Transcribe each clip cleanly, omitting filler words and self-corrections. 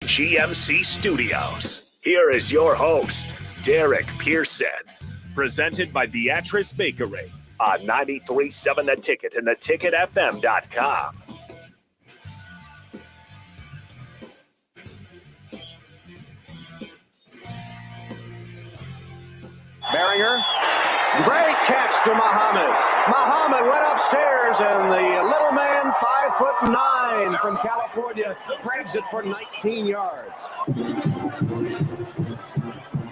GMC Studios. Here is your host, Derek Pearson. Presented by Beatrice Bakery on 93.7 The Ticket and theticketfm.com. Barrier. Great catch to Muhammad. Muhammad went upstairs, and the little man, 5'9" from California, grabs it for 19 yards.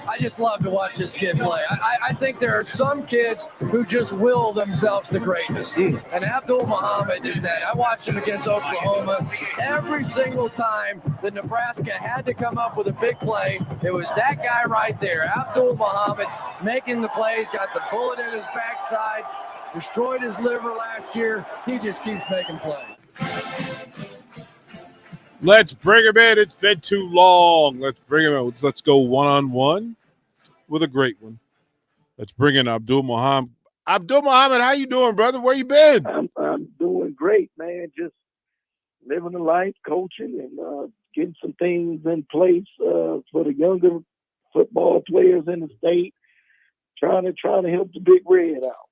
I just love to watch this kid play. I think there are some kids who just will themselves to greatness. And Abdul Muhammad did that. I watched him against Oklahoma. Every single time that Nebraska had to come up with a big play, it was that guy right there, Abdul Muhammad, making the plays, got the bullet in his backside, destroyed his liver last year. He just keeps making plays. Let's bring him in. It's been too long. Let's bring him in. Let's go one-on-one with a great one. Let's bring in Abdul Muhammad. Abdul Muhammad, how you doing, brother? Where you been? I'm doing great, man. Just living the life, coaching, and getting some things in place for the younger football players in the state. Trying to help the Big Red out.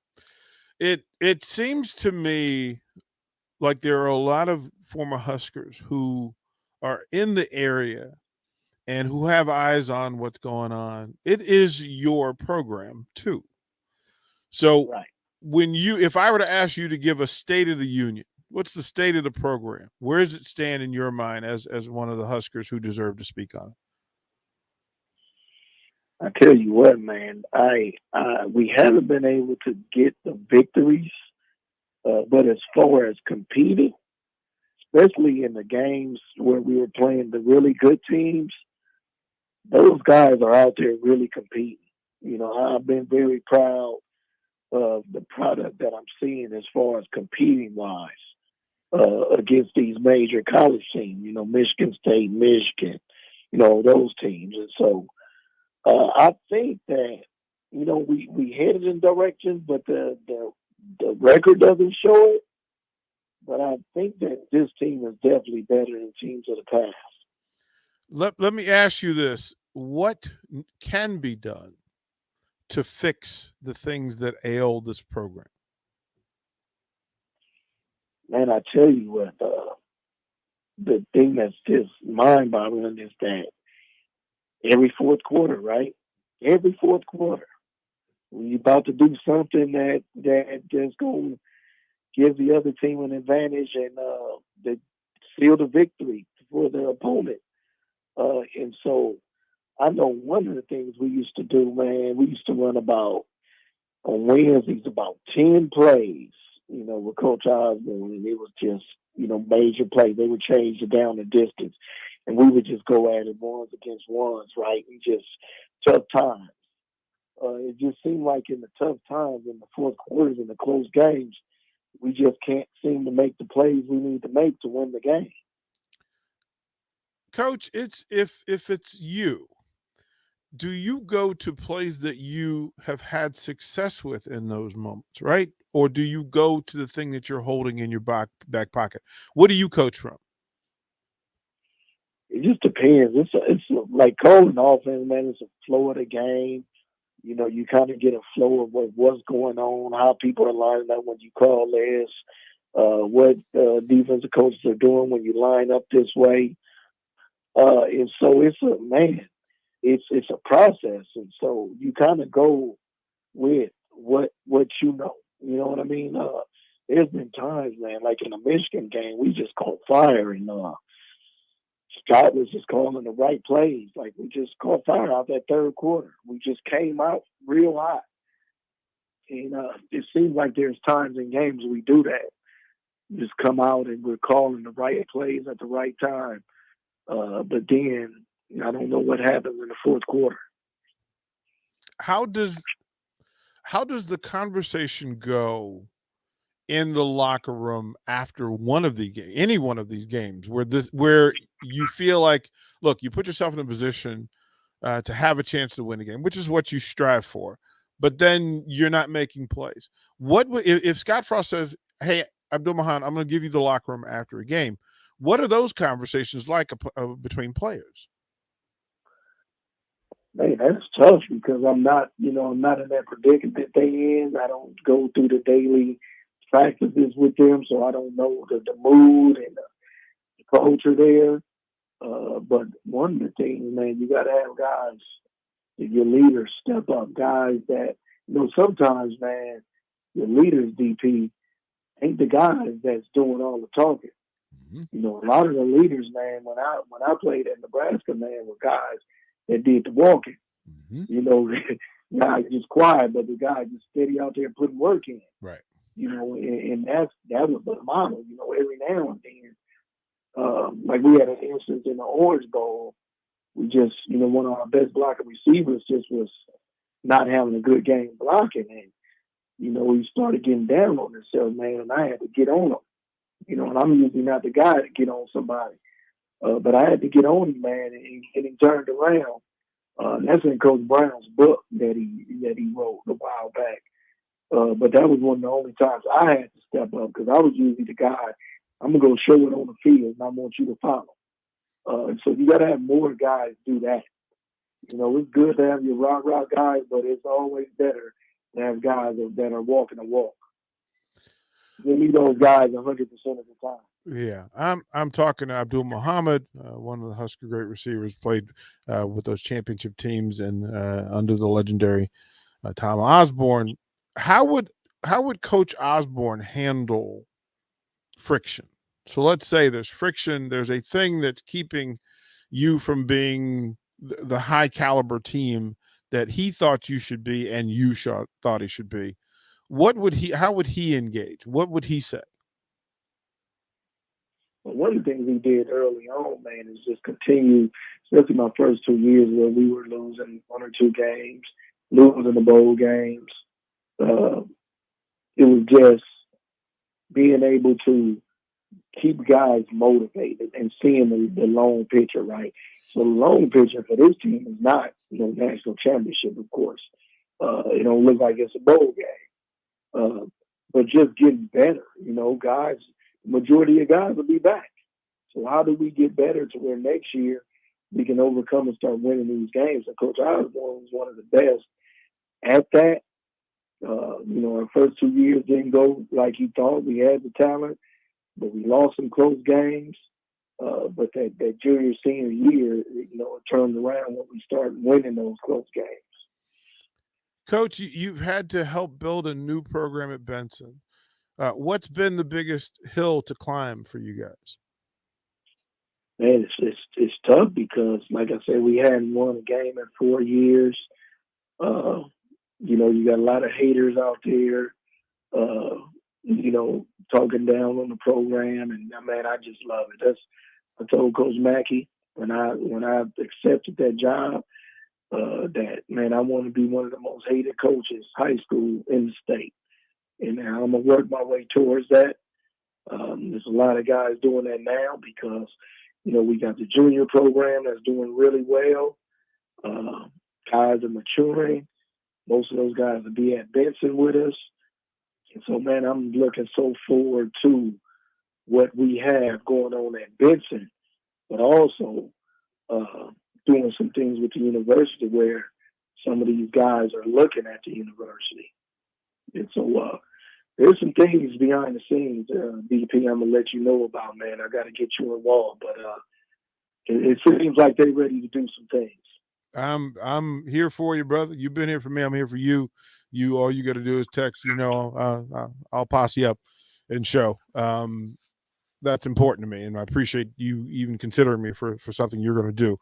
It seems to me like there are a lot of former Huskers who are in the area and who have eyes on what's going on. It is your program too. So right. if I were to ask you to give a state of the union, what's the state of the program? Where does it stand in your mind as one of the Huskers who deserve to speak on it? I tell you what, man, we haven't been able to get the victories, but as far as competing, especially in the games where we were playing the really good teams, those guys are out there really competing. You know, I've been very proud of the product that I'm seeing as far as competing-wise against these major college teams, you know, Michigan State, Michigan, you know, those teams. And so I think that, you know, we headed in direction, but the record doesn't show it. But I think that this team is definitely better than teams of the past. Let me ask you this. What can be done to fix the things that ail this program? Man, I tell you what, the thing that's just mind-boggling is that every fourth quarter, right? Every fourth quarter, when you're about to do something that just going to give the other team an advantage and seal the victory for their opponent. And so I know one of the things we used to do, man, we used to run on Wednesdays, about 10 plays, you know, with Coach Osborne, and it was just, you know, major plays. They would change it down the distance, and we would just go at it ones against ones, right? And just tough times. It just seemed like in the tough times, in the fourth quarters, in the close games, we just can't seem to make the plays we need to make to win the game. Coach, if it's you, do you go to plays that you have had success with in those moments, right? Or do you go to the thing that you're holding in your back pocket? What do you coach from? It just depends. It's like calling offense, man. It's a flow of the game. You know, you kind of get a flow of what's going on, how people are lining up when you call this, what defensive coaches are doing when you line up this way. And so it's a process. And so you kind of go with what you know. You know what I mean? There's been times, man, like in a Michigan game, we just caught fire, and Scott was just calling the right plays. Like, we just caught fire out that third quarter. We just came out real hot. And it seems like there's times in games we do that. We just come out and we're calling the right plays at the right time. But then I don't know what happens in the fourth quarter. How does the conversation go in the locker room after any one of these games where you feel like, look, you put yourself in a position to have a chance to win a game, which is what you strive for, but then you're not making plays? What if Scott Frost says, "Hey, Abdul Mahan, I'm going to give you the locker room after a game"? What are those conversations like between players? Man, that's tough because I'm not in that predicament they in. I don't go through the daily practices with them, so I don't know the mood and the culture there. But one of the things, man, you got to have guys, your leaders step up, guys that, sometimes, man, your leaders, DP, ain't the guys that's doing all the talking. Mm-hmm. A lot of the leaders, man, when I played at Nebraska, man, were guys that did the walking. Mm-hmm. Guys just quiet, but the guy just steady out there putting work in. Right. And that was the model. Every now and then, like we had an instance in the Orange Bowl. We just, one of our best blocking receivers just was not having a good game blocking, and he started getting down on himself, man, and I had to get on him. And I'm usually not the guy to get on somebody, but I had to get on him, man, and get him turned around. That's in Coach Brown's book that he wrote a while back. But that was one of the only times I had to step up because I was usually the guy. I'm gonna go show it on the field, and I want you to follow. So you got to have more guys do that. It's good to have your rock guys, but it's always better to have guys that are walking the walk. You need those guys 100% of the time. Yeah, I'm talking to Abdul Muhammad, one of the Husker great receivers, played with those championship teams and under the legendary Tom Osborne. How would Coach Osborne handle friction? So let's say there's friction. There's a thing that's keeping you from being the high caliber team that he thought you should be and you thought he should be. How would he engage? What would he say? Well, one of the things he did early on, man, is just continue, especially my first 2 years where we were losing 1 or 2 games, losing the bowl games. It was just being able to keep guys motivated and seeing the long picture, right? So the long picture for this team is not, national championship, of course. It don't look like it's a bowl game. But just getting better, guys, the majority of guys will be back. So how do we get better to where next year we can overcome and start winning these games? And Coach Osborne was one of the best at that. Our first 2 years didn't go like he thought. We had the talent, but we lost some close games. But that junior, senior year, it turned around when we started winning those close games. Coach, you've had to help build a new program at Benson. What's been the biggest hill to climb for you guys? Man, it's tough because, like I said, we hadn't won a game in 4 years. You got a lot of haters out there, talking down on the program, and man, I just love it. I told Coach Mackey when I accepted that job that, man, I want to be one of the most hated coaches, high school, in the state, and I'm gonna work my way towards that. There's a lot of guys doing that now because we got the junior program that's doing really well. Guys are maturing. Most of those guys will be at Benson with us. And so, man, I'm looking so forward to what we have going on at Benson, but also doing some things with the university where some of these guys are looking at the university. And so there's some things behind the scenes, DP, I'm going to let you know about, man. I got to get you involved, but it seems like they're ready to do some things. I'm here for you, brother. You've been here for me. I'm here for you. All you got to do is text. I'll posse up and show. That's important to me, and I appreciate you even considering me for something you're going to do.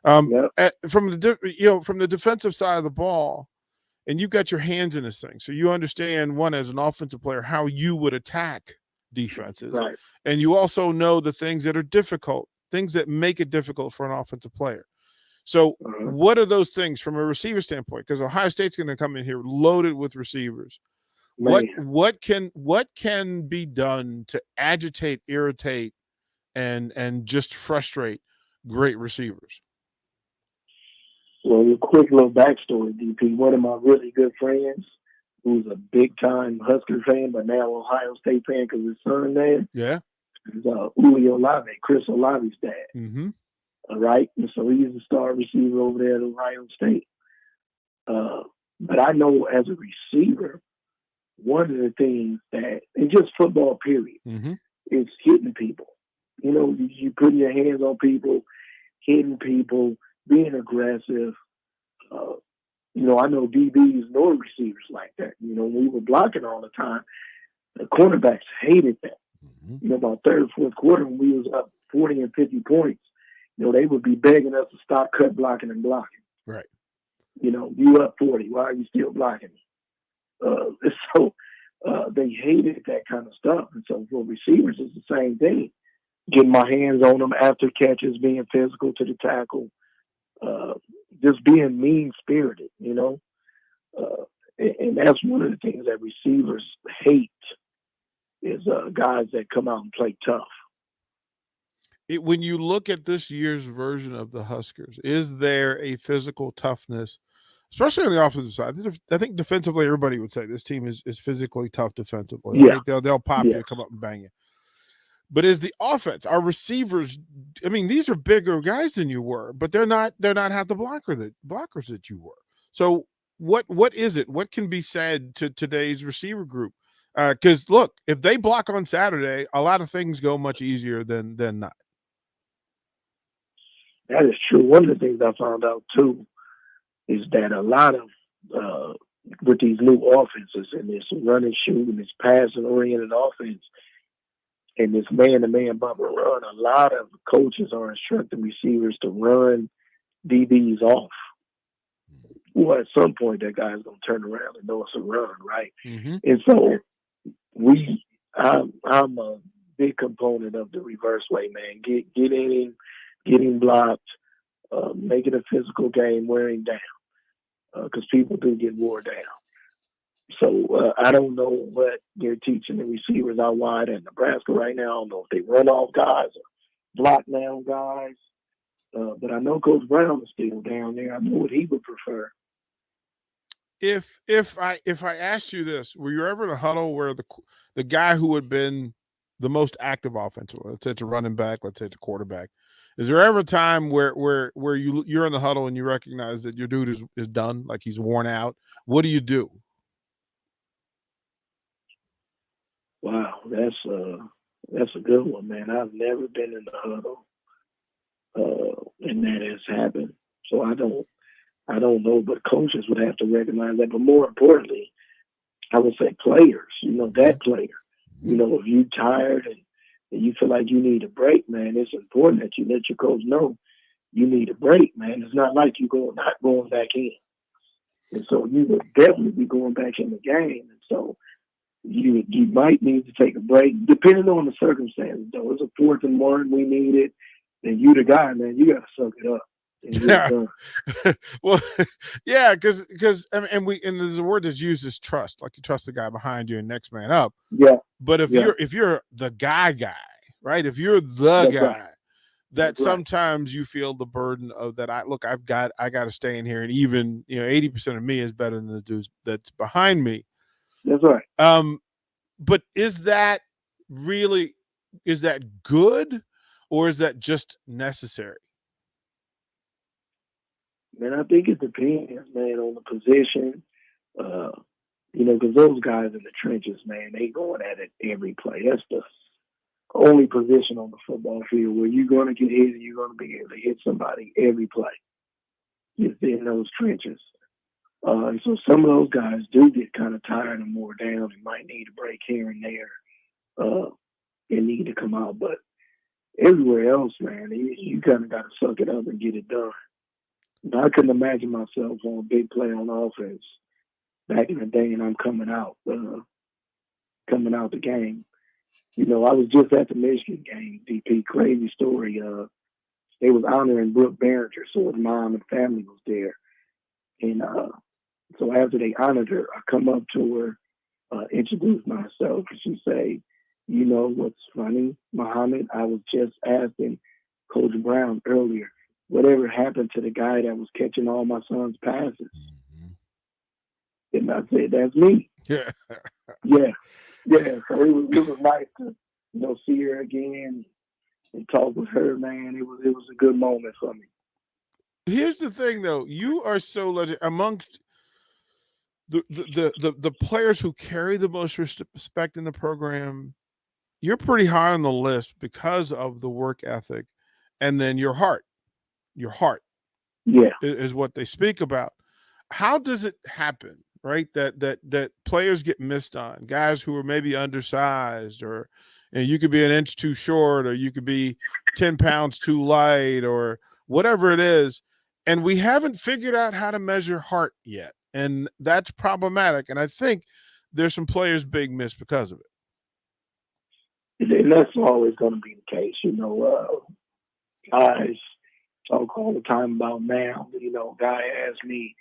From the defensive side of the ball, and you've got your hands in this thing, so you understand, one, as an offensive player, how you would attack defenses, right? And you also know the things that are difficult, things that make it difficult for an offensive player. So what are those things from a receiver standpoint? Because Ohio State's going to come in here loaded with receivers. Man. What can be done to agitate, irritate, and just frustrate great receivers? Well, a quick little backstory, DP. One of my really good friends, who's a big time Husker fan, but now Ohio State fan because his son there. Yeah. is Uli Olave, Chris Olave's dad. Mm-hmm. All right, and so he's the star receiver over there at Ohio State. But I know as a receiver, one of the things that, and just football period, Mm-hmm. is hitting people. You know, you putting your hands on people, hitting people, being aggressive. You know, I know DBs nor receivers like that. You know, when we were blocking all the time, the cornerbacks hated that. Mm-hmm. You know, about third or fourth quarter when we was up 40 and 50 points, you know, they would be begging us to stop cut blocking and blocking. Right. You know, you up 40, why are you still blocking me? So they hated that kind of stuff. And so for receivers, it's the same thing. Getting my hands on them after catches, being physical to the tackle, just being mean-spirited, you know. And that's one of the things that receivers hate is guys that come out and play tough. When you look at this year's version of the Huskers, is there a physical toughness, especially on the offensive side? I think defensively, everybody would say this team is physically tough defensively. Yeah. Right? They'll pop Yeah. you, come up and bang you. But is the offense, our receivers? I mean, these are bigger guys than you were, but they're not half the blockers that you were. So what is it? What can be said to today's receiver group? Because look, if they block on Saturday, a lot of things go much easier than not. That is true. One of the things I found out too is that a lot of with these new offenses and this run and shoot and this passing oriented offense and this man-to-man bump and run, a lot of coaches are instructing receivers to run DBs off. Well, at some point, that guy's going to turn around and know it's a run, right? Mm-hmm. And so I'm a big component of the reverse way, man. Get in him, get him blocked, make it a physical game, wear him down, because people do get wore down. So I don't know what they're teaching the receivers out wide at Nebraska right now. I don't know if they run off guys or block down guys. But I know Coach Brown is still down there. I know what he would prefer. If I asked you this, were you ever in a huddle where the guy who had been the most active offensively, let's say it's a running back, let's say it's a quarterback, is there ever a time where you're in the huddle and you recognize that your dude is done, like he's worn out? What do you do? Wow, that's a good one, man. I've never been in the huddle, and that has happened. So I don't know, but coaches would have to recognize that. But more importantly, I would say players. You know, that player. You know, if you're tired and you feel like you need a break, man, it's important that you let your coach know you need a break, man. It's not like you're not going back in. And so you would definitely be going back in the game. And so you might need to take a break, depending on the circumstances. Though it's a 4th and 1, we need it, and you the guy, man, you got to suck it up. Yeah. Well, yeah, because and there's a word that's used as trust, like you trust the guy behind you and next man up. Yeah. But if you're the guy, right? If you're the That's guy, right. that That's sometimes you feel the burden of that. I got to stay in here, and even 80% of me is better than the dude that's behind me. That's right. But is that good, or is that just necessary? Man, I think it depends, man, on the position. Because those guys in the trenches, man, they going at it every play. That's the only position on the football field where you're going to get hit and you're going to be able to hit somebody every play. Just in those trenches. And so some of those guys do get kind of tired and wore down and might need a break here and there and need to come out. But everywhere else, man, you kind of got to suck it up and get it done. I couldn't imagine myself on a big play on offense back in the day, and I'm coming out the game. I was just at the Michigan game, DP. Crazy story. They was honoring Brooke Behringer, so his mom and family was there. And so after they honored her, I come up to her, introduce myself, and she say, "You know what's funny, Muhammad? I was just asking Coach Brown earlier, whatever happened to the guy that was catching all my son's passes?" Mm-hmm. And I said, "That's me." Yeah. Yeah. So it was nice to, see her again and talk with her, man. It was a good moment for me. Here's the thing, though. You are so legend amongst the players who carry the most respect in the program. You're pretty high on the list because of the work ethic, and then your heart. Your heart, Yeah, is what they speak about. How does it happen, right? That players get missed on, guys who are maybe undersized, or you could be an inch too short, or you could be 10 pounds too light, or whatever it is, and we haven't figured out how to measure heart yet, and that's problematic. And I think there's some players being missed because of it. and that's always going to be the case. Guys talk all the time about now. Guy asked me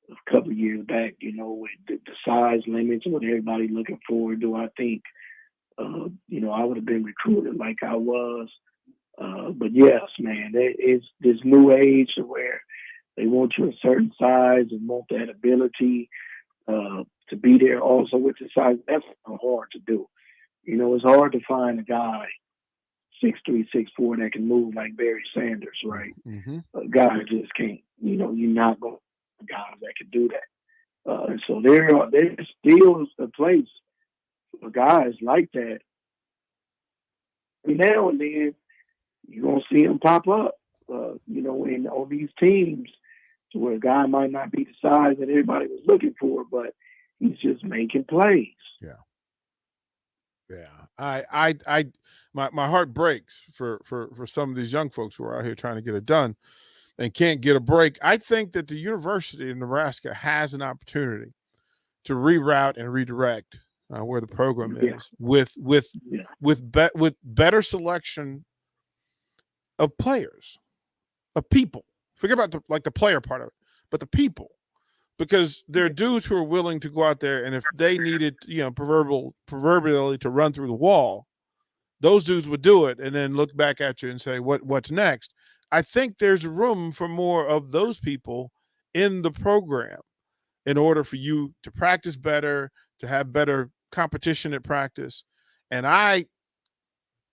a couple of years back, with the size limits, what everybody looking for. Do I think, I would have been recruited like I was? But yes, man, it's this new age where they want you a certain size and want that ability to be there also with the size. That's hard to do. It's hard to find a guy 6'3", 6'4" that can move like Barry Sanders, right? Mm-hmm. Guys just can't. You're not going to guys that can do that. And so there's still a place for guys like that. Every now and then, you're going to see them pop up, on these teams to where a guy might not be the size that everybody was looking for, but he's just making plays. Yeah. Yeah. My heart breaks for some of these young folks who are out here trying to get it done and can't get a break. I think that the University of Nebraska has an opportunity to reroute and redirect where the program is with better selection of players, of people. Forget about the player part of it, but the people, because there are dudes who are willing to go out there, and if they needed, proverbially to run through the wall, those dudes would do it and then look back at you and say, what's next? I think there's room for more of those people in the program in order for you to practice better, to have better competition at practice. And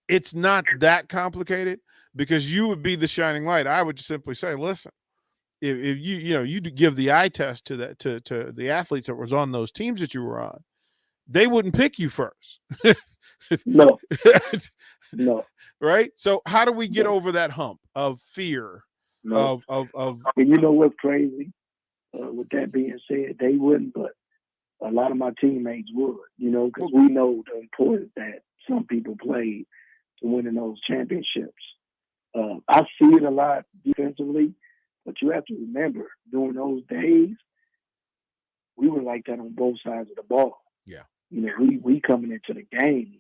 it's not that complicated, because you would be the shining light. I would just simply say, listen, if you give the eye test to the athletes that was on those teams that you were on, they wouldn't pick you first. No. Right. So how do we get over that hump of fear? No. Of And you know what's crazy? With that being said, they wouldn't, but a lot of my teammates would, because we know the importance that some people played to winning those championships. I see it a lot defensively, but you have to remember, during those days, we were like that on both sides of the ball. Yeah. We coming into the game,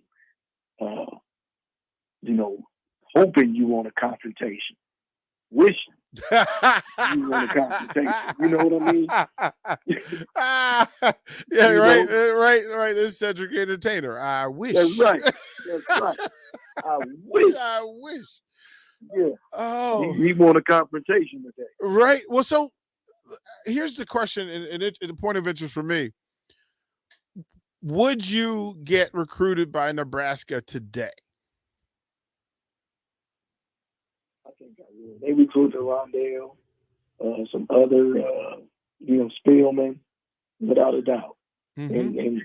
hoping you want a confrontation, wishing you want a confrontation. You know what I mean? Yeah, right. It's Cedric Entertainer. I wish. That's right. I wish. Yeah. Oh. He want a confrontation today. Right. Well, so here's the question, and the point of interest for me. Would you get recruited by Nebraska today? I think I would. They recruited Rondale, some other, Spielman, without a doubt. Mm-hmm. And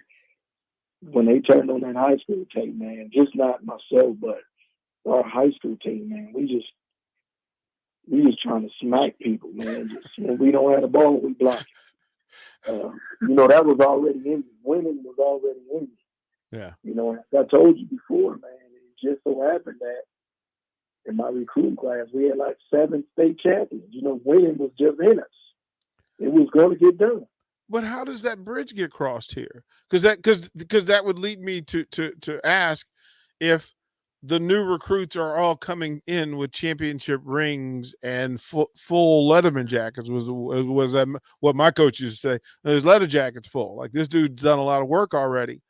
when they turned on that high school tape, man, just not myself, but our high school team, man, we just trying to smack people, man. Just when we don't have the ball, we block it. That was already in me. Winning was already in me. Yeah. As I told you before, man, it just so happened that in my recruiting class, we had like 7 state champions. Winning was just in us. It was going to get done. But how does that bridge get crossed here? Because that would lead me to ask if the new recruits are all coming in with championship rings and full Letterman jackets. Was what my coach used to say? His leather jacket's full. Like, this dude's done a lot of work already.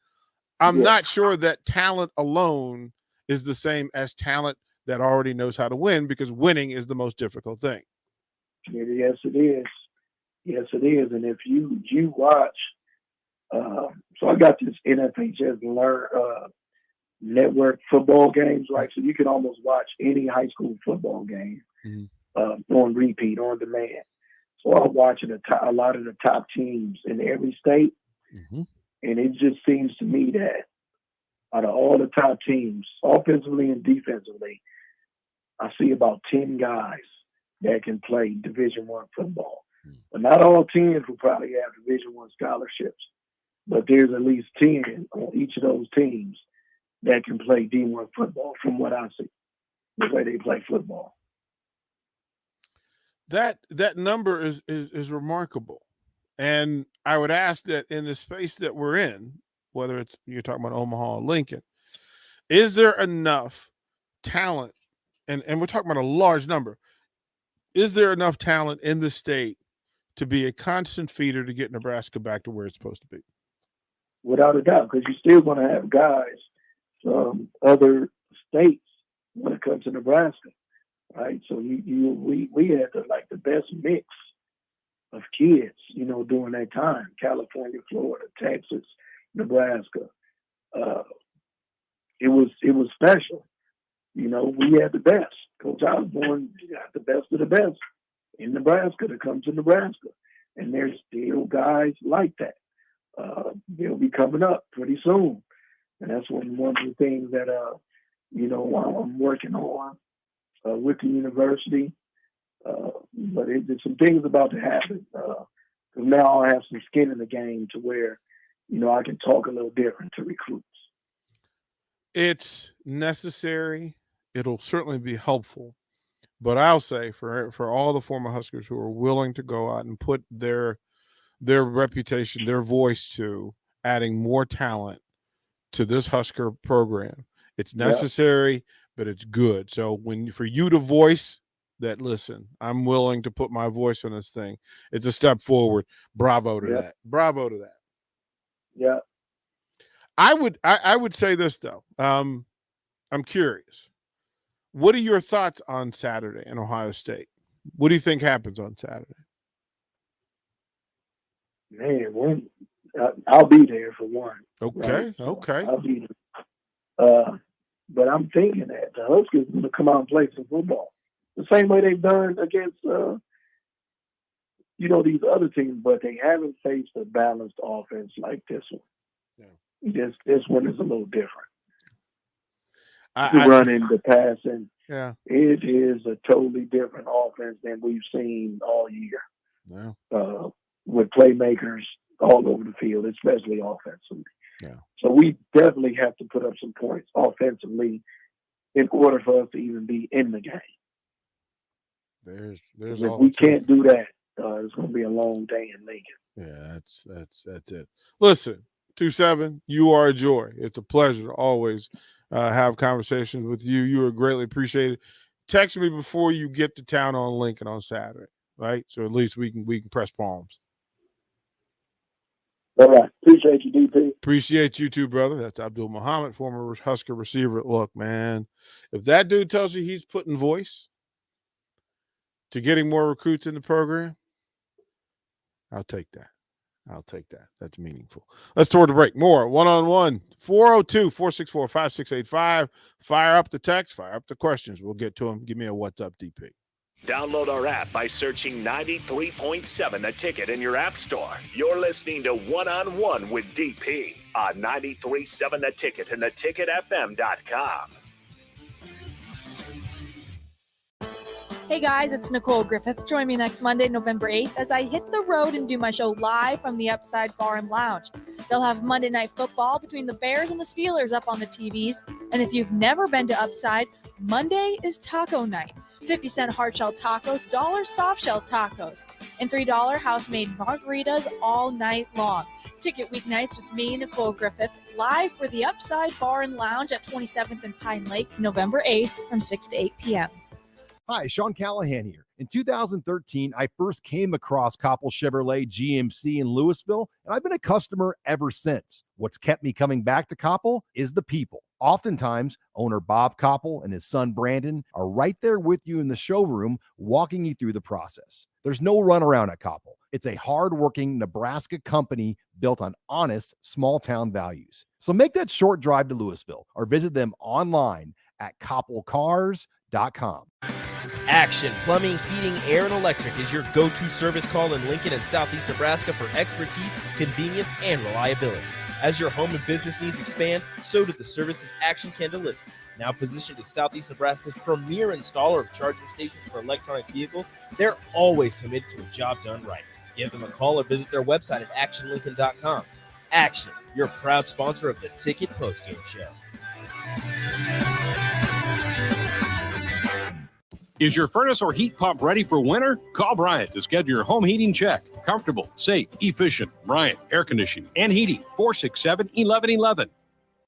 I'm not sure that talent alone is the same as talent that already knows how to win, because winning is the most difficult thing. Yes, it is. Yes, it is. And if you watch, so I got this NFHS network football games, right? So you can almost watch any high school football game on repeat, on demand. So I'm watching a lot of the top teams in every state. And it just seems to me that out of all the top teams, offensively and defensively, I see about 10 guys that can play Division I football. But not all 10 will probably have Division I scholarships. But there's at least 10 on each of those teams that can play D1 football from what I see, the way they play football. That number is remarkable. And I would ask that in the space that we're in, whether it's you're talking about Omaha or Lincoln, is there enough talent? And we're talking about a large number. Is there enough talent in the state to be a constant feeder to get Nebraska back to where it's supposed to be? Without a doubt, because you're still going to have guys from other states when it comes to Nebraska, right? So we had the best mix of kids, during that time. California, Florida, Texas, Nebraska. It was special. We had the best. Coach Osborne got the best of the best in Nebraska to come to Nebraska. And there's still guys like that. They'll be coming up pretty soon. And that's one of the things that, I'm working on with the university. But there's some things about to happen. Because now I have some skin in the game to where, I can talk a little different to recruits. It's necessary. It'll certainly be helpful. But I'll say for all the former Huskers who are willing to go out and put their reputation, their voice to adding more talent to this Husker program, it's necessary, but it's good. So for you to voice that, listen, I'm willing to put my voice on this thing, it's a step forward. Bravo to that. Bravo to that. Yeah. I would say this though. I'm curious. What are your thoughts on Saturday in Ohio State? What do you think happens on Saturday? Man, I'll be there for one. Okay, right? okay. I'll be there. But I'm thinking that the Huskers are going to come out and play some football. The same way they've done against, these other teams, but they haven't faced a balanced offense like this one. Yeah. This one is a little different. The running, the passing. Yeah. It is a totally different offense than we've seen all year. Yeah. With playmakers all over the field, especially offensively. Yeah. So we definitely have to put up some points offensively in order for us to even be in the game. There's if we can't do that, it's going to be a long day in Lincoln. Yeah, that's it. Listen, 2-7, you are a joy. It's a pleasure to always have conversations with you. You are greatly appreciated. Text me before you get to town on Lincoln on Saturday, right? So at least we can press palms. All right. Appreciate you, DP. Appreciate you too, brother. That's Abdul Muhammad, former Husker receiver. Look, man, if that dude tells you he's putting voice to getting more recruits in the program, I'll take that. That's meaningful. Let's toward the break. More one-on-one. 402-464-5685. Fire up the text. Fire up the questions. We'll get to them. Give me a what's up, DP. Download our app by searching 93.7 The Ticket in your app store. You're listening to One-on-One with DP on 93.7 The Ticket and theticketfm.com. Hey guys, it's Nicole Griffith. Join me next Monday, November 8th, as I hit the road and do my show live from the Upside Bar and Lounge. They'll have Monday Night Football between the Bears and the Steelers up on the TVs. And if you've never been to Upside, Monday is taco night. 50-cent hard-shell tacos, $1 soft-shell tacos, and $3 house-made margaritas all night long. Ticket weeknights with me, Nicole Griffith, live for the Upside Bar and Lounge at 27th and Pine Lake, November 8th from 6 to 8 p.m. Hi, Sean Callahan here. In 2013, I first came across Koppel Chevrolet GMC in Louisville, and I've been a customer ever since. What's kept me coming back to Koppel is the people. Oftentimes, owner Bob Koppel and his son Brandon are right there with you in the showroom, walking you through the process. There's no runaround at Koppel. It's a hardworking Nebraska company built on honest, small-town values. So make that short drive to Louisville or visit them online at koppelcars.com. Action Plumbing, Heating, Air, and Electric is your go-to service call in Lincoln and Southeast Nebraska for expertise, convenience, and reliability. As your home and business needs expand, so do the services Action can deliver. Now positioned as Southeast Nebraska's premier installer of charging stations for electronic vehicles, they're always committed to a job done right. Give them a call or visit their website at actionlincoln.com. Action, your proud sponsor of the Ticket Postgame Show. Is your furnace or heat pump ready for winter? Call Bryant to schedule your home heating check. Comfortable, safe, efficient. Bryant Air Conditioning and Heating, 467-1111.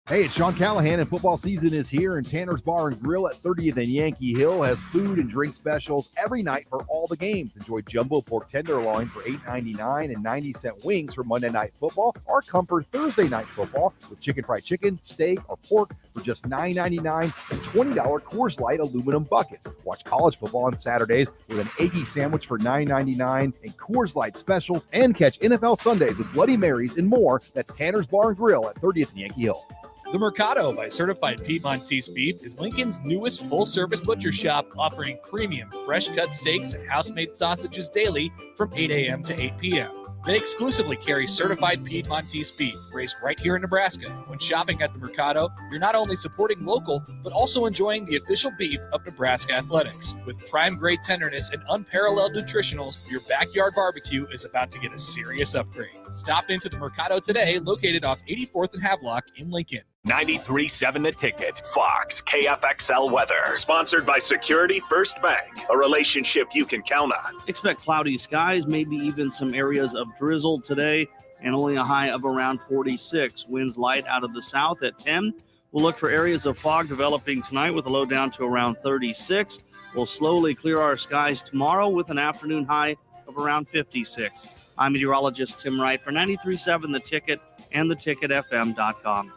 Hey, it's Sean Callahan, and football season is here, and Tanner's Bar and Grill at 30th and Yankee Hill has food and drink specials every night for all the games. Enjoy jumbo pork tenderloin for $8.99 and 90-cent wings for Monday Night Football, or Comfort Thursday Night Football with chicken fried chicken, steak, or pork for just $9.99 and $20 Coors Light aluminum buckets. Watch college football on Saturdays with an Eggie sandwich for $9.99 and Coors Light specials, and catch NFL Sundays with Bloody Marys and more. That's Tanner's Bar and Grill at 30th and Yankee Hill. The Mercado by Certified Piedmontese Beef is Lincoln's newest full-service butcher shop, offering premium fresh-cut steaks and house-made sausages daily from 8 a.m. to 8 p.m. They exclusively carry certified Piedmontese beef raised right here in Nebraska. When shopping at the Mercado, you're not only supporting local, but also enjoying the official beef of Nebraska Athletics. With prime-grade tenderness and unparalleled nutritionals, your backyard barbecue is about to get a serious upgrade. Stop into the Mercado today, located off 84th and Havelock in Lincoln. 93.7 The Ticket, Fox, KFXL weather. Sponsored by Security First Bank, a relationship you can count on. Expect cloudy skies, maybe even some areas of drizzle today, and only a high of around 46. Winds light out of the south at 10. We'll look for areas of fog developing tonight with a low down to around 36. We'll slowly clear our skies tomorrow with an afternoon high of around 56. I'm meteorologist Tim Wright for 93.7 The Ticket and theticketfm.com.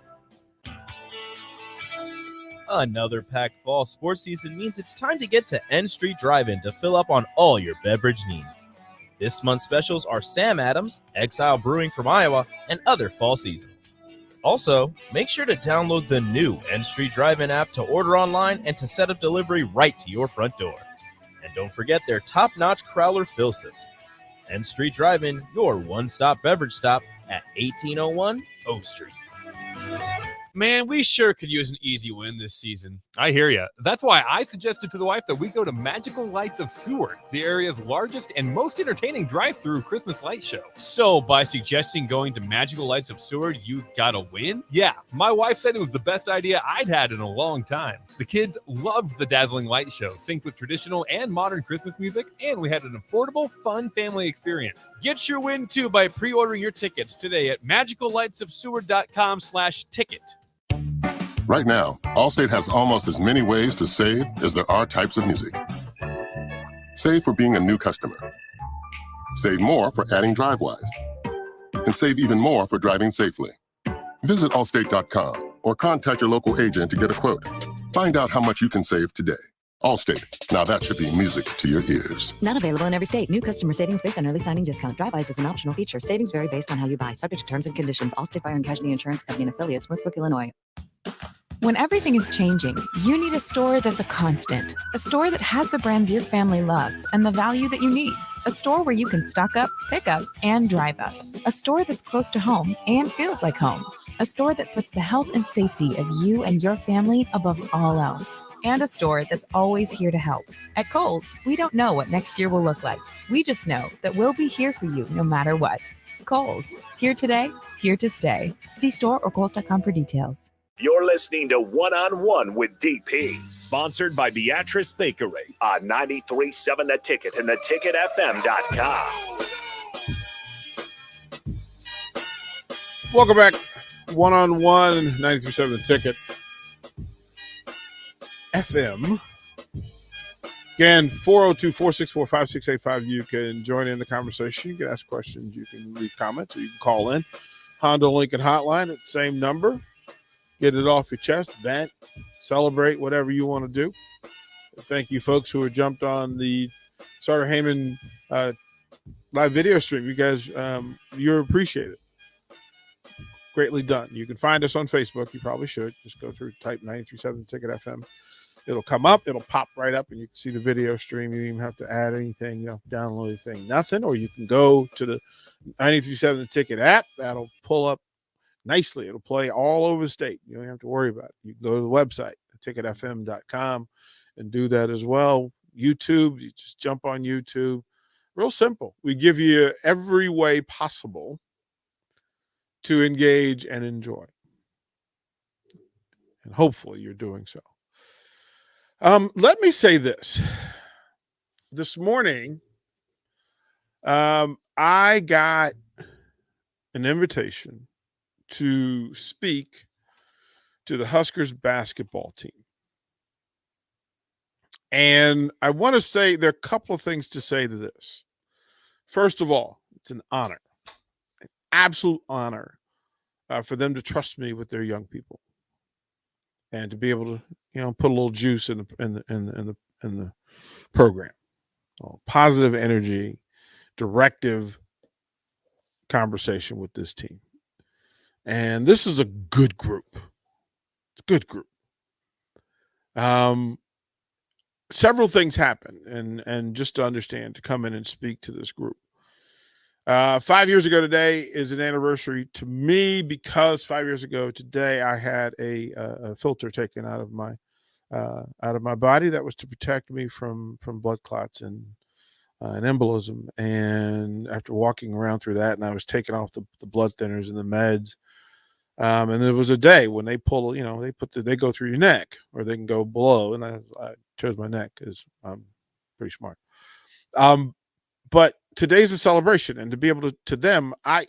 Another packed fall sports season means it's time to get to N Street Drive-In to fill up on all your beverage needs. This month's specials are Sam Adams, Exile Brewing from Iowa, and other fall seasons. Also, make sure to download the new N Street Drive-In app to order online and to set up delivery right to your front door. And don't forget their top-notch Crowler fill system. N Street Drive-In, your one-stop beverage stop at 1801 O Street. Man, we sure could use an easy win this season. I hear ya. That's why I suggested to the wife that we go to Magical Lights of Seward, the area's largest and most entertaining drive-through Christmas light show. So, by suggesting going to Magical Lights of Seward, you got a win? Yeah, my wife said it was the best idea I'd had in a long time. The kids loved the dazzling light show, synced with traditional and modern Christmas music, and we had an affordable, fun family experience. Get your win, too, by pre-ordering your tickets today at magicallightsofseward.com/ticket. Right now, Allstate has almost as many ways to save as there are types of music. Save for being a new customer. Save more for adding DriveWise. And save even more for driving safely. Visit allstate.com or contact your local agent to get a quote. Find out how much you can save today. Allstate. Now that should be music to your ears. Not available in every state. New customer savings based on early signing discount. DriveWise is an optional feature. Savings vary based on how you buy. Subject to terms and conditions. Allstate Fire and Casualty Insurance Company and affiliates, Smithbrook, Illinois. When everything is changing, you need a store that's a constant. A store that has the brands your family loves and the value that you need. A store where you can stock up, pick up, and drive up. A store that's close to home and feels like home. A store that puts the health and safety of you and your family above all else. And a store that's always here to help. At Kohl's, we don't know what next year will look like. We just know that we'll be here for you no matter what. Kohl's, here today, here to stay. See store or Kohls.com for details. You're listening to One-on-One with DP, sponsored by Beatrice Bakery on 93.7 The Ticket and theticketfm.com. Welcome back. One-on-One, 93.7 The Ticket. FM. Again, 402-464-5685. You can join in the conversation. You can ask questions. You can leave comments, or you can call in. Honda Lincoln Hotline at the same number. Get it off your chest, vent, celebrate, whatever you want to do. Thank you, folks who have jumped on the Sartor Heyman live video stream. You guys, you're appreciated. Greatly done. You can find us on Facebook. You probably should. Just go through, type 93.7 Ticket FM. It'll come up. It'll pop right up, and you can see the video stream. You don't even have to add anything, download anything, nothing. Or you can go to the 93.7 Ticket app. That'll pull up nicely. It'll play all over the state. You don't have to worry about it. You can go to the website, ticketfm.com, and do that as well. YouTube, you just jump on YouTube. Real simple. We give you every way possible to engage and enjoy. And hopefully you're doing so. Let me say this. This morning, I got an invitation to speak to the Huskers basketball team. And I want to say there are a couple of things to say to this. First of all, it's an honor, an absolute honor for them to trust me with their young people, and to be able to, put a little juice in the program, positive energy, directive conversation with this team. And this is a good group. It's a good group. Several things happen, and just to understand, to come in and speak to this group. 5 years ago today is an anniversary to me, because 5 years ago today I had a filter taken out of my body that was to protect me from blood clots and an embolism. And after walking around through that, and I was taking off the blood thinners and the meds. And there was a day when they pull, they go through your neck, or they can go below. And I chose my neck because I'm pretty smart. But today's a celebration, and to be able to them, I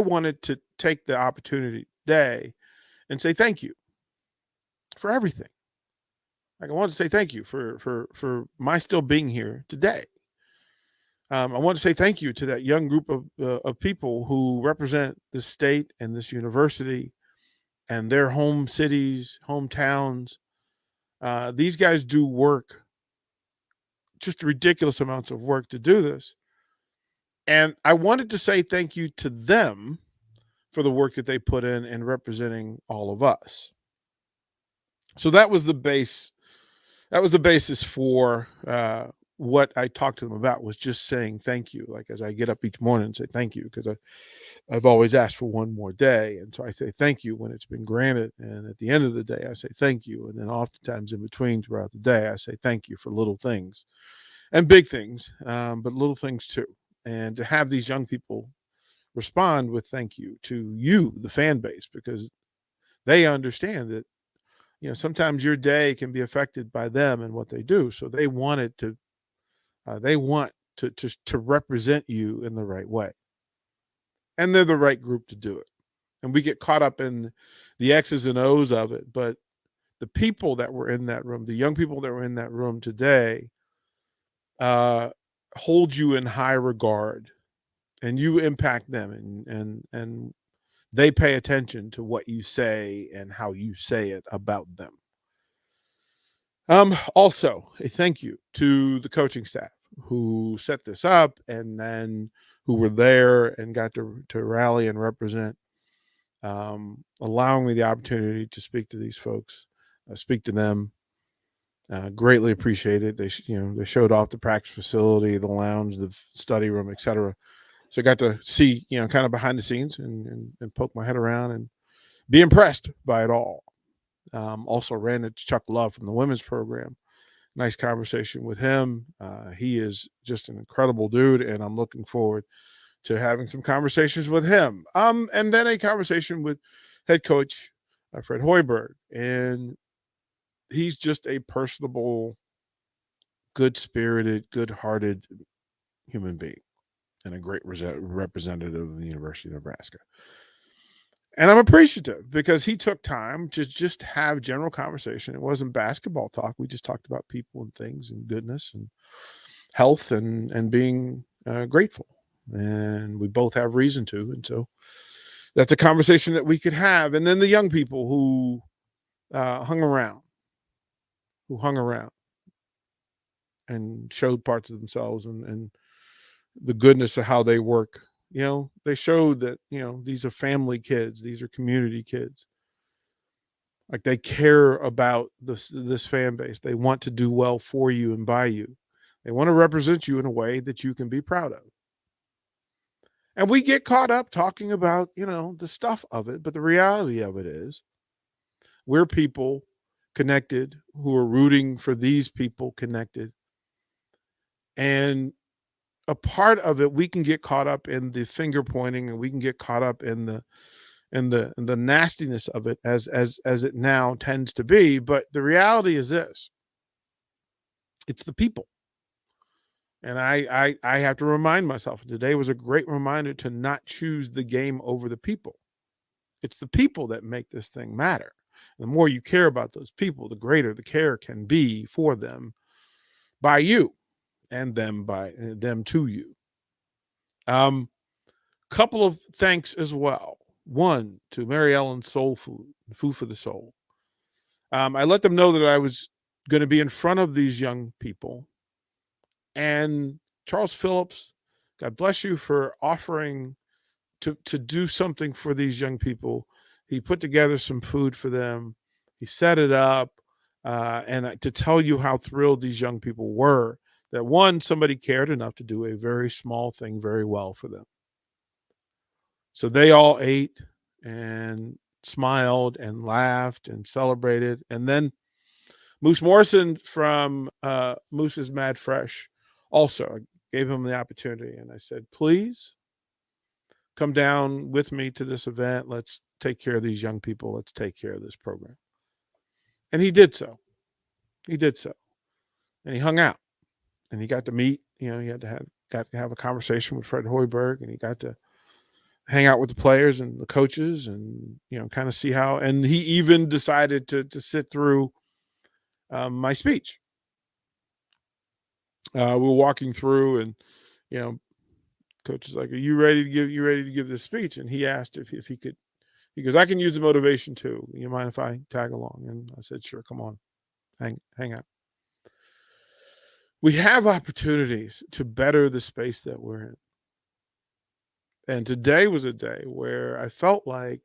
wanted to take the opportunity today and say thank you for everything. Like, I wanted to say thank you for my still being here today. I want to say thank you to that young group of people who represent this state and this university and their home cities, hometowns. These guys do work, just ridiculous amounts of work to do this. And I wanted to say thank you to them for the work that they put in representing all of us. So that was the base. That was the basis for what I talked to them about, was just saying thank you. Like, as I get up each morning and say thank you, because I've always asked for one more day. And so I say thank you when it's been granted. And at the end of the day, I say thank you. And then oftentimes in between throughout the day, I say thank you for little things and big things, but little things too. And to have these young people respond with thank you to you, the fan base, because they understand that, sometimes your day can be affected by them and what they do. So they want to represent you in the right way. And they're the right group to do it. And we get caught up in the X's and O's of it. But the people that were in that room, the young people that were in that room today, hold you in high regard, and you impact them, and they pay attention to what you say and how you say it about them. Also, a thank you to the coaching staff who set this up, and then who were there and got to rally and represent, allowing me the opportunity to speak to these folks, speak to them. Greatly appreciated. They showed off the practice facility, the lounge, the study room, etc. So I got to see, kind of behind the scenes and poke my head around and be impressed by it all. Also ran into Chuck Love from the women's program. Nice conversation with him. He is just an incredible dude, and I'm looking forward to having some conversations with him. And then a conversation with head coach Fred Hoiberg. And he's just a personable, good-spirited, good-hearted human being, and a great representative of the University of Nebraska. And I'm appreciative because he took time to just have general conversation. It wasn't basketball talk. We just talked about people and things and goodness and health and being grateful. And we both have reason to. And so that's a conversation that we could have. And then the young people who hung around and showed parts of themselves and the goodness of how they work. They showed that, these are family kids. These are community kids. Like they care about this fan base. They want to do well for you and by you. They want to represent you in a way that you can be proud of. And we get caught up talking about, the stuff of it. But the reality of it is we're people connected who are rooting for these people connected. And a part of it, we can get caught up in the finger pointing, and we can get caught up in the nastiness of it as it now tends to be. But the reality is this: it's the people. And I have to remind myself, today was a great reminder to not choose the game over the people. It's the people that make this thing matter. The more you care about those people, the greater the care can be for them by you, and them by them to you. Couple of thanks as well. One to Mary Ellen's Soul Food for the Soul. I let them know that I was going to be in front of these young people. And Charles Phillips, God bless you for offering to do something for these young people. He put together some food for them. He set it up. And to tell you how thrilled these young people were that, one, somebody cared enough to do a very small thing very well for them. So they all ate and smiled and laughed and celebrated. And then Moose Morrison from Moose's Mad Fresh also gave him the opportunity. And I said, please come down with me to this event. Let's take care of these young people. Let's take care of this program. And he did so. And he hung out. And he got to meet, he got to have a conversation with Fred Hoiberg, and he got to hang out with the players and the coaches and, kind of see how, and he even decided to sit through my speech. We were walking through and, coach is like, are you ready to give this speech? And he asked if he could, he goes, I can use the motivation too. You mind if I tag along? And I said, sure, come on, hang out. We have opportunities to better the space that we're in. And today was a day where I felt like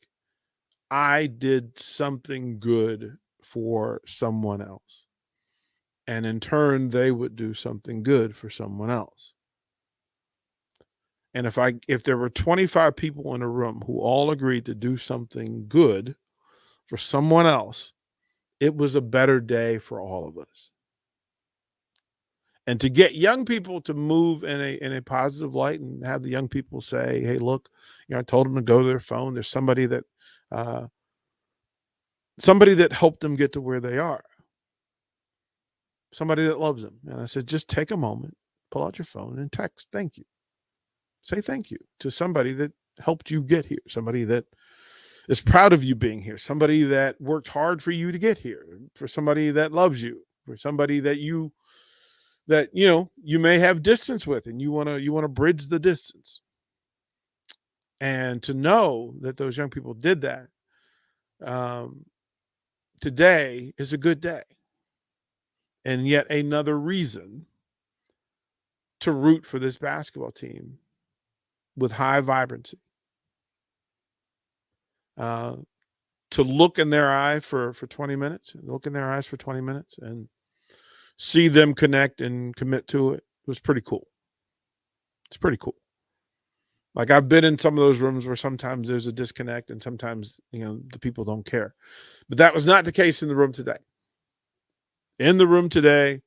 I did something good for someone else. And in turn, they would do something good for someone else. And if there were 25 people in a room who all agreed to do something good for someone else, it was a better day for all of us. And to get young people to move in a positive light and have the young people say, hey, look, I told them to go to their phone. There's somebody that helped them get to where they are. Somebody that loves them. And I said, just take a moment, pull out your phone and text, thank you. Say thank you to somebody that helped you get here. Somebody that is proud of you being here. Somebody that worked hard for you to get here. For somebody that loves you. For somebody that you may have distance with, and you want to bridge the distance. And to know that those young people did that, today is a good day. And yet another reason to root for this basketball team with high vibrancy. To look in their eye for 20 minutes, and see them connect and commit to it was pretty cool. It's pretty cool. Like, I've been in some of those rooms where sometimes there's a disconnect and sometimes, the people don't care. But that was not the case in the room today. In the room today,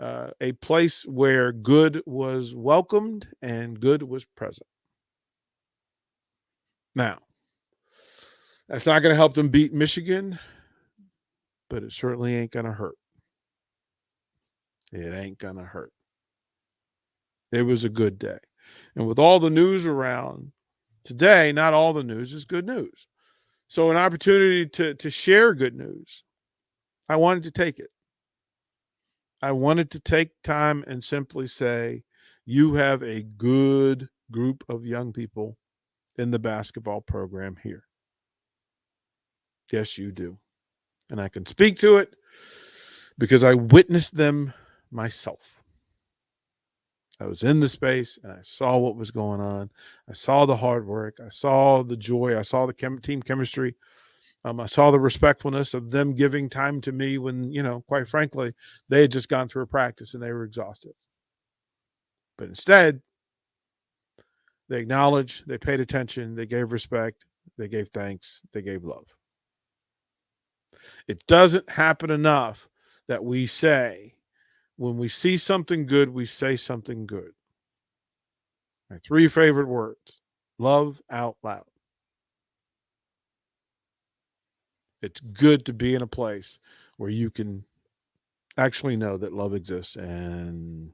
a place where good was welcomed and good was present. Now, that's not going to help them beat Michigan, but it certainly ain't going to hurt. It ain't going to hurt. It was a good day. And with all the news around today, not all the news is good news. So an opportunity to share good news. I wanted to take it. I wanted to take time and simply say, you have a good group of young people in the basketball program here. Yes, you do. And I can speak to it because I witnessed them myself. I was in the space and I saw what was going on. I saw the hard work. I saw the joy. I saw the team chemistry. I saw the respectfulness of them giving time to me when, quite frankly, they had just gone through a practice and they were exhausted. But instead, they acknowledged, they paid attention, they gave respect, they gave thanks, they gave love. It doesn't happen enough that we say, when we see something good, we say something good. My 3 favorite words: love out loud. It's good to be in a place where you can actually know that love exists and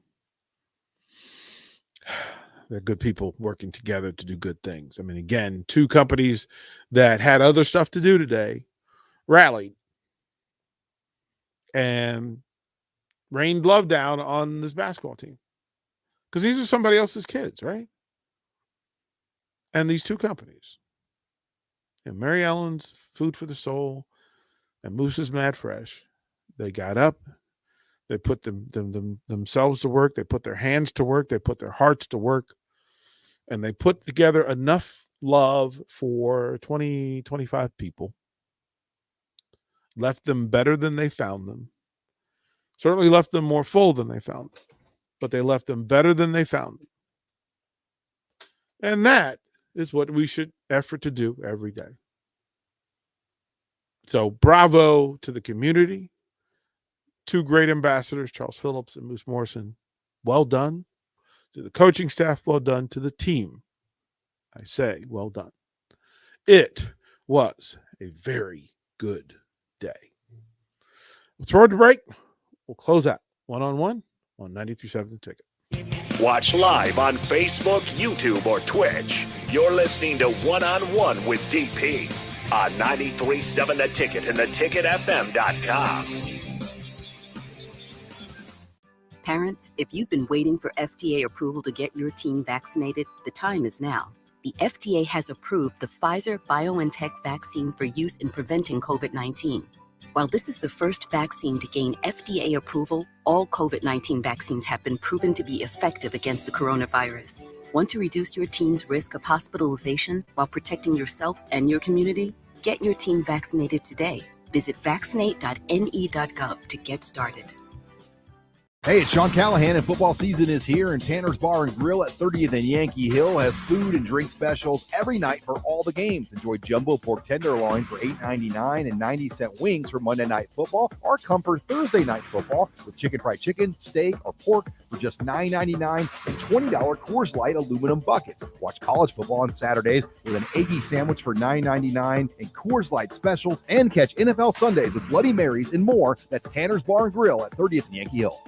they're good people working together to do good things. I mean, again, 2 companies that had other stuff to do today rallied and rained love down on this basketball team. Because these are somebody else's kids, right? And these 2 companies, Mary Ellen's Food for the Soul and Moose's Mad Fresh, they got up, they put themselves to work, they put their hands to work, they put their hearts to work, and they put together enough love for 20, 25 people, left them better than they found them, certainly left them more full than they found them, but they left them better than they found them. And that is what we should effort to do every day. So bravo to the community. 2 great ambassadors, Charles Phillips and Moose Morrison. Well done. To the coaching staff, well done. To the team, I say, well done. It was a very good day. We'll throw it to break. We'll close out one-on-one on 93.7 The Ticket. Watch live on Facebook, YouTube, or Twitch. You're listening to One-on-One with DP on 93.7 The Ticket and theticketfm.com. Parents, if you've been waiting for FDA approval to get your teen vaccinated, the time is now. The FDA has approved the Pfizer-BioNTech vaccine for use in preventing COVID-19. While this is the first vaccine to gain FDA approval, all COVID-19 vaccines have been proven to be effective against the coronavirus. Want to reduce your teen's risk of hospitalization while protecting yourself and your community? Get your teen vaccinated today. Visit vaccinate.ne.gov to get started. Hey, it's Sean Callahan, and football season is here, and Tanner's Bar and Grill at 30th and Yankee Hill has food and drink specials every night for all the games. Enjoy jumbo pork tenderloin for $8.99 and 90-cent wings for Monday Night Football, or comfort Thursday Night Football with chicken fried chicken, steak, or pork for just $9.99 and $20 Coors Light aluminum buckets. Watch college football on Saturdays with an Aggie sandwich for $9.99 and Coors Light specials, and catch NFL Sundays with Bloody Marys and more. That's Tanner's Bar and Grill at 30th and Yankee Hill.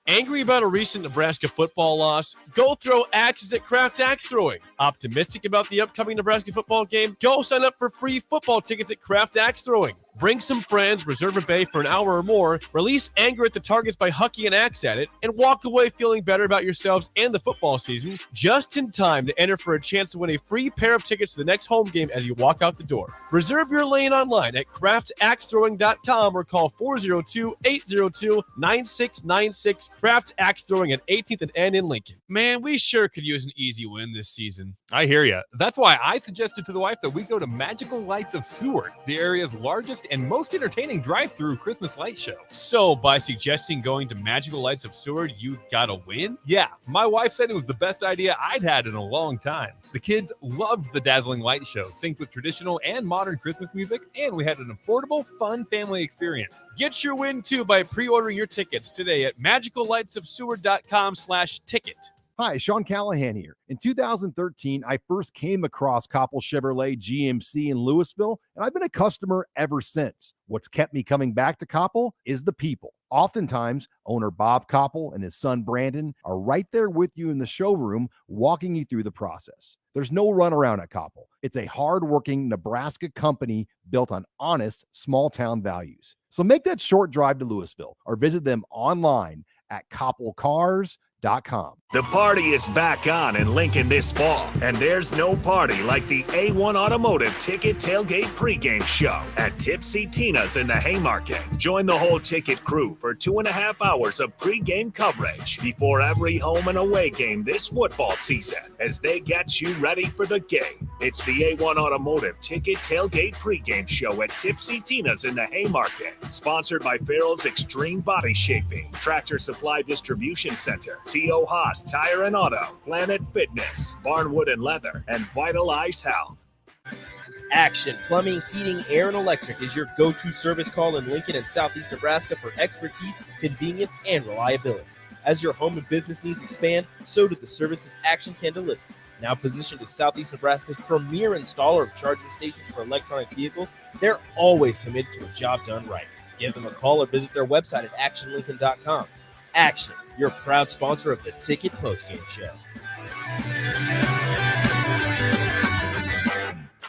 Angry about a recent Nebraska football loss? Go throw axes at Kraft Axe Throwing. Optimistic about the upcoming Nebraska football game? Go sign up for free football tickets at Kraft Axe Throwing. Bring some friends, reserve a bay for an hour or more, release anger at the targets by hucking an axe at it, and walk away feeling better about yourselves and the football season, just in time to enter for a chance to win a free pair of tickets to the next home game as you walk out the door. Reserve your lane online at craftaxethrowing.com or call 402-802-9696. Kraft Axe Throwing at 18th and N in Lincoln. Man, we sure could use an easy win this season. I hear you. That's why I suggested to the wife that we go to Magical Lights of Seward, the area's largest and most entertaining drive-through Christmas light show. So, by suggesting going to Magical Lights of Seward, you got a win? Yeah, my wife said it was the best idea I'd had in a long time. The kids loved the dazzling light show, synced with traditional and modern Christmas music, and we had an affordable, fun family experience. Get your win too by pre-ordering your tickets today at magicallightsofseward.com/ticket. Hi, Sean Callahan here. In 2013, I first came across Koppel Chevrolet GMC in Louisville, and I've been a customer ever since. What's kept me coming back to Koppel is the people. Oftentimes, owner Bob Koppel and his son Brandon are right there with you in the showroom, walking you through the process. There's no runaround at Koppel. It's a hardworking Nebraska company built on honest, small-town values. So make that short drive to Louisville or visit them online at koppelcars.com. The party is back on in Lincoln this fall, and there's no party like the A1 Automotive Ticket Tailgate pregame show at Tipsy Tina's in the Haymarket. Join the whole ticket crew for 2.5 hours of pregame coverage before every home and away game this football season as they get you ready for the game. It's the A1 Automotive Ticket Tailgate pregame show at Tipsy Tina's in the Haymarket. Sponsored by Farrell's Extreme Body Shaping, Tractor Supply Distribution Center, T.O. Haas Tire and Auto, Planet Fitness, Barnwood and Leather, and Vitalize Health. Action Plumbing, Heating, Air, and Electric is your go-to service call in Lincoln and Southeast Nebraska for expertise, convenience, and reliability. As your home and business needs expand, so do the services Action can deliver. Now positioned as Southeast Nebraska's premier installer of charging stations for electronic vehicles, they're always committed to a job done right. Give them a call or visit their website at actionlincoln.com. Action, your proud sponsor of the Ticket Postgame Show.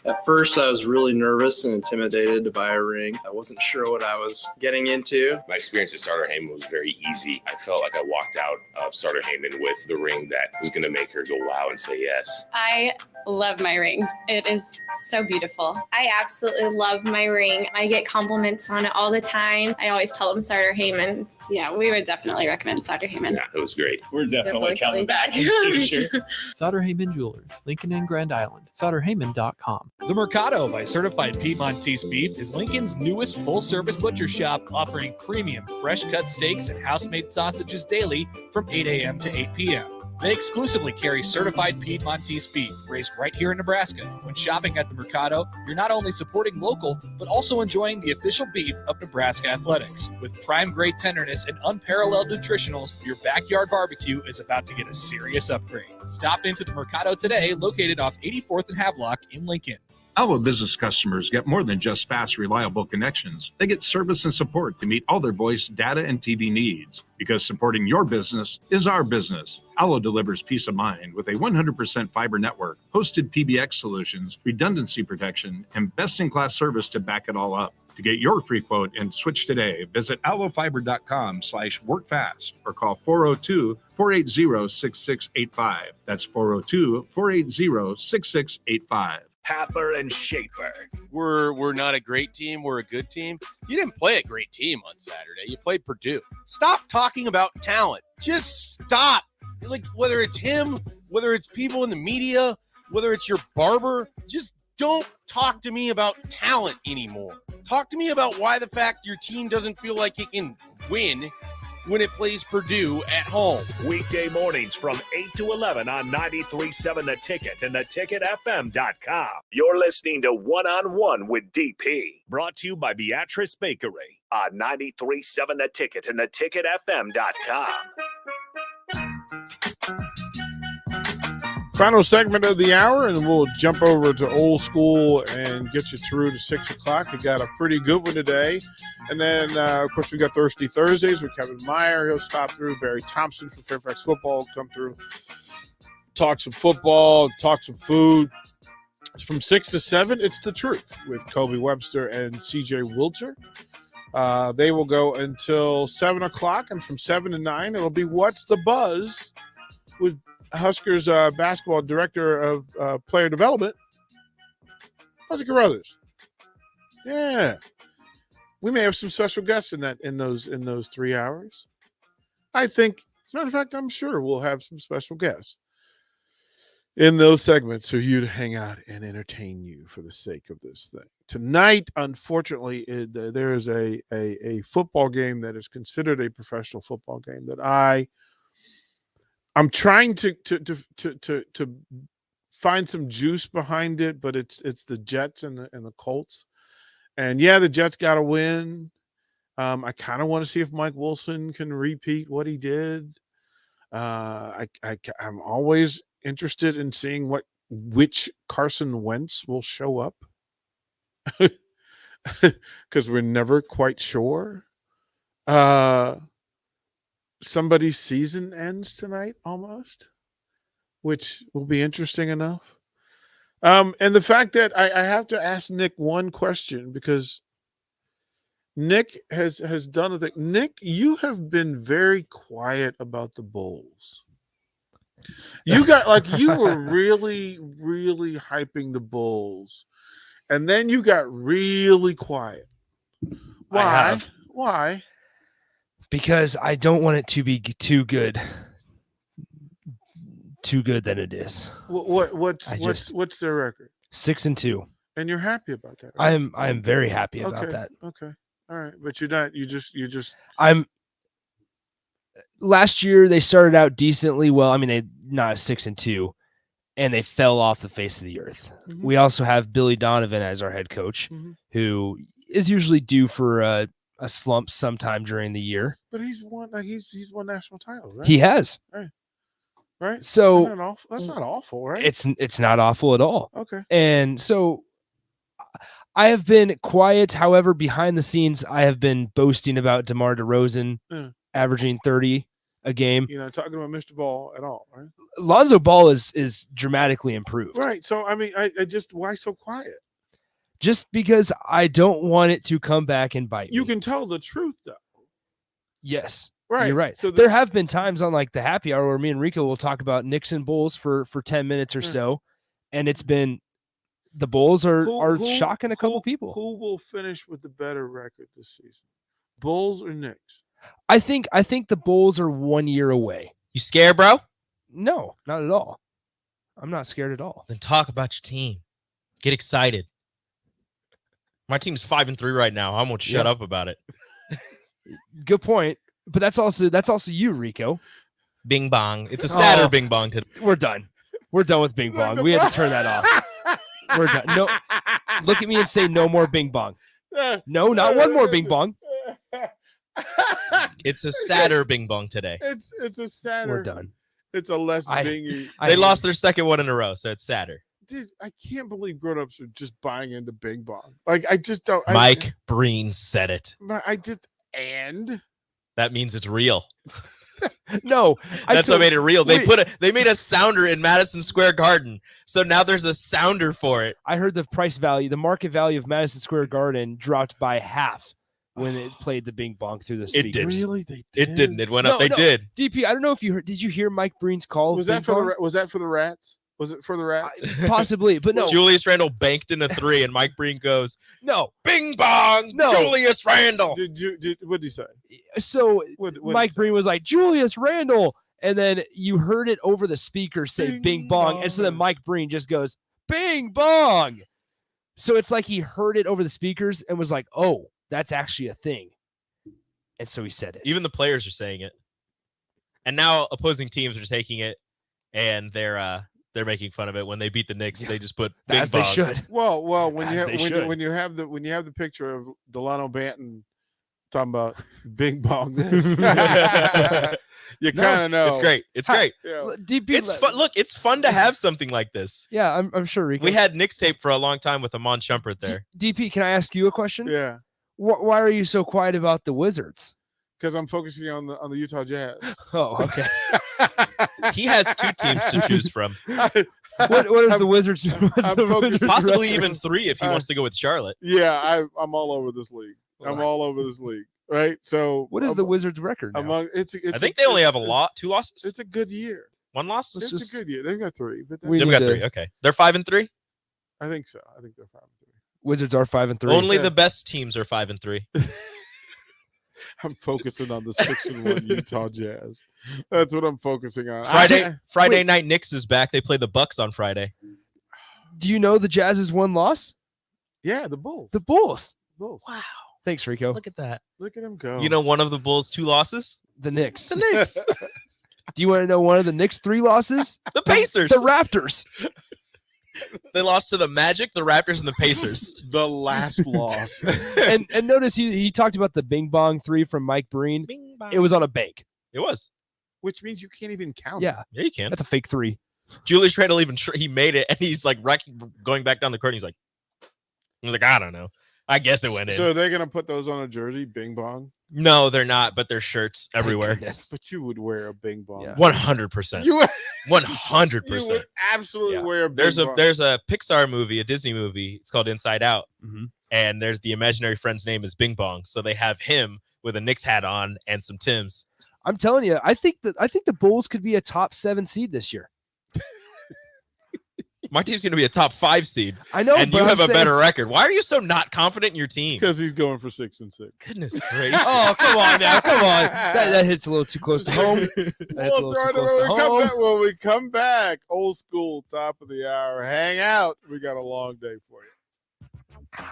At first, I was really nervous and intimidated to buy a ring. I wasn't sure what I was getting into. My experience at Starter Heyman was very easy. I felt like I walked out of Starter Heyman with the ring that was going to make her go wow and say yes. I love my ring. It is so beautiful. I absolutely love my ring. I get compliments on it all the time. I always tell them Starter Heyman. Yeah, we would definitely recommend Starter Heyman. Yeah, it was great. We're definitely coming back. Sure. Sauter Heyman Jewelers, Lincoln and Grand Island. SauterHeyman.com. The Mercado by Certified Piedmontese Beef is Lincoln's newest full-service butcher shop, offering premium fresh-cut steaks and house-made sausages daily from 8 a.m. to 8 p.m. They exclusively carry certified Piedmontese beef raised right here in Nebraska. When shopping at the Mercado, you're not only supporting local, but also enjoying the official beef of Nebraska athletics. With prime-grade tenderness and unparalleled nutritionals, your backyard barbecue is about to get a serious upgrade. Stop into the Mercado today, located off 84th and Havelock in Lincoln. Our business customers get more than just fast, reliable connections. They get service and support to meet all their voice, data, and TV needs. Because supporting your business is our business. Allo delivers peace of mind with a 100% fiber network, hosted PBX solutions, redundancy protection, and best-in-class service to back it all up. To get your free quote and switch today, visit allofiber.com/workfast or call 402-480-6685. That's 402-480-6685. Happer and Shaper. We're not a great team. We're a good team. You didn't play a great team on Saturday. You played Purdue. Stop talking about talent. Just stop. Like, whether it's him, whether it's people in the media, whether it's your barber, just don't talk to me about talent anymore. Talk to me about why the fact your team doesn't feel like it can win when it plays Purdue at home. Weekday mornings from 8 to 11 on 93.7 The Ticket and theticketfm.com. You're listening to One-on-One with DP, brought to you by Beatrice Bakery on 93.7 The Ticket and theticketfm.com. Final segment of the hour, and we'll jump over to old school and get you through to 6 o'clock. We got a pretty good one today. And then, of course, we got Thirsty Thursdays with Kevin Meyer. He'll stop through. Barry Thompson from Fairfax Football will come through, talk some football, talk some food. From 6 to 7, it's The Truth with Kobe Webster and CJ Wilcher. They will go until 7 o'clock, and from 7 to 9, it'll be What's the Buzz with Huskers basketball director of player development, Huzzy Carruthers. Yeah, we may have some special guests in those 3 hours. I think, as a matter of fact, I'm sure we'll have some special guests in those segments for you to hang out and entertain you for the sake of this thing. Tonight, unfortunately, there is a football game that is considered a professional football game that I'm trying to find some juice behind it, but it's the Jets and the Colts. And yeah, the Jets got to win. I kind of want to see if Mike Wilson can repeat what he did. I'm always interested in seeing which Carson Wentz will show up because we're never quite sure. Somebody's season ends tonight almost, which will be interesting enough. And the fact that I have to ask Nick one question because Nick has done a thing. Nick, you have been very quiet about the Bulls. You were really, really hyping the Bulls, and then you got really quiet. Why? Why? Because I don't want it to be too good than it is. What's their record? 6-2. And you're happy about that, right? I am very happy about that. Okay. All right. But you're not, you just last year they started out decently well. I mean, they not 6-2 and they fell off the face of the earth. Mhm. We also have Billy Donovan as our head coach, who is usually due for a slump sometime during the year. But he's won national titles, right? He has. Right. So that's not awful, right? It's not awful at all. Okay. And so I have been quiet. However, behind the scenes, I have been boasting about DeMar DeRozan averaging 30 a game. You're not talking about Mr. Ball at all, right? Lonzo Ball is dramatically improved. Right. So I mean, I just why so quiet? Just because I don't want it to come back and bite me. You can tell the truth though. Yes. Right. You're right. So there have been times on like the happy hour where me and Rico will talk about Knicks and Bulls for 10 minutes or so. And it's been the Bulls are shocking a couple people. Who will finish with the better record this season? Bulls or Knicks? I think the Bulls are 1 year away. You scared, bro? No, not at all. I'm not scared at all. Then talk about your team. Get excited. My team's 5-3 right now. I won't shut up about it. Good point. But that's also you, Rico. Bing bong. It's a sadder bing bong today. We're done. We're done with bing bong. We had to turn that off. We're done. No, look at me and say no more bing bong. No, not one more bing bong. It's a sadder bing bong today. It's a sadder. We're done. It's a less bingy. They lost their second one in a row, so it's sadder. I can't believe grown-ups are just buying into bing bong. Like I just don't. Mike Breen said it. That means it's real. No, that's what made it real. They made a sounder in Madison Square Garden, so now there's a sounder for it. I heard the market value of Madison Square Garden dropped by half when it played the bing bong through the speakers. It did. Really? They did? It didn't. It went up. They did. DP, I don't know if you heard. Did you hear Mike Breen's call? Was that for the Rats? Was it for the Rats? Possibly, but no. Julius Randle banked in a 3, and Mike Breen goes, "No, bing bong, no. Julius Randle." What did he say? So Mike Breen was like, "Julius Randle," and then you heard it over the speaker say "bing bong," and so then Mike Breen just goes "bing bong." So it's like he heard it over the speakers and was like, "Oh, that's actually a thing," and so he said it. Even the players are saying it, and now opposing teams are taking it, and they're making fun of it. When they beat the Knicks, they just put bing as bong. They should. Well, when you have the picture of Delano Banton talking about bing bong, you kind of know it's great. It's great. Yeah. It's fun. Look, it's fun to have something like this. Yeah, I'm sure. Rico. We had Knicks tape for a long time with Amon Shumpert there. DP, can I ask you a question? Yeah. Why are you so quiet about the Wizards? Because I'm focusing on the Utah Jazz. Oh, okay. He has 2 teams to choose from. What is the Wizards? Possibly even 3 if he wants to go with Charlotte. Yeah, I'm all over this league. I'm all over this league. Right. So what is the Wizards' record now? I think they only have 2 losses. It's a good year. 1 loss. It's a good year. They've got 3, but they've got 3. Okay, they're 5-3. I think so. I think they're 5-3. Wizards are 5-3. Only the best teams are 5-3. I'm focusing on the 6-1 Utah Jazz. That's what I'm focusing on. Friday night Knicks is back. They play the Bucks on Friday. Do you know the Jazz's 1 loss? Yeah, the Bulls. The Bulls. Bulls. Wow. Thanks, Rico. Look at that. Look at him go. You know one of the Bulls' 2 losses? The Knicks. The Knicks. Do you want to know one of the Knicks' 3 losses? The Pacers. The Raptors. They lost to the Magic, the Raptors, and the Pacers. The last loss. and notice he talked about the bing bong 3 from Mike Breen. Bing bong. It was on a bank. It was. which means you can't even count. Yeah, you can. That's a fake 3. Julius Randle he made it, and he's like going back down the court. And he's like, I don't know. I guess it went in. So they're gonna put those on a jersey, Bing Bong? No, they're not. But there's shirts everywhere. But you would wear a Bing Bong. 100%. You would 100%. You would absolutely wear a Bing Bong. There's a Pixar movie, a Disney movie. It's called Inside Out, and there's the imaginary friend's name is Bing Bong. So they have him with a Knicks hat on and some Timbs. I'm telling you, I think the Bulls could be a top 7 seed this year. My team's going to be a top 5 seed. I know, and but you have I'm a better record. Why are you so not confident in your team? Because he's going for 6-6. Goodness gracious! Oh, come on now, come on. That hits a little too close to home. When we come back, old school, top of the hour, hang out. We got a long day for you.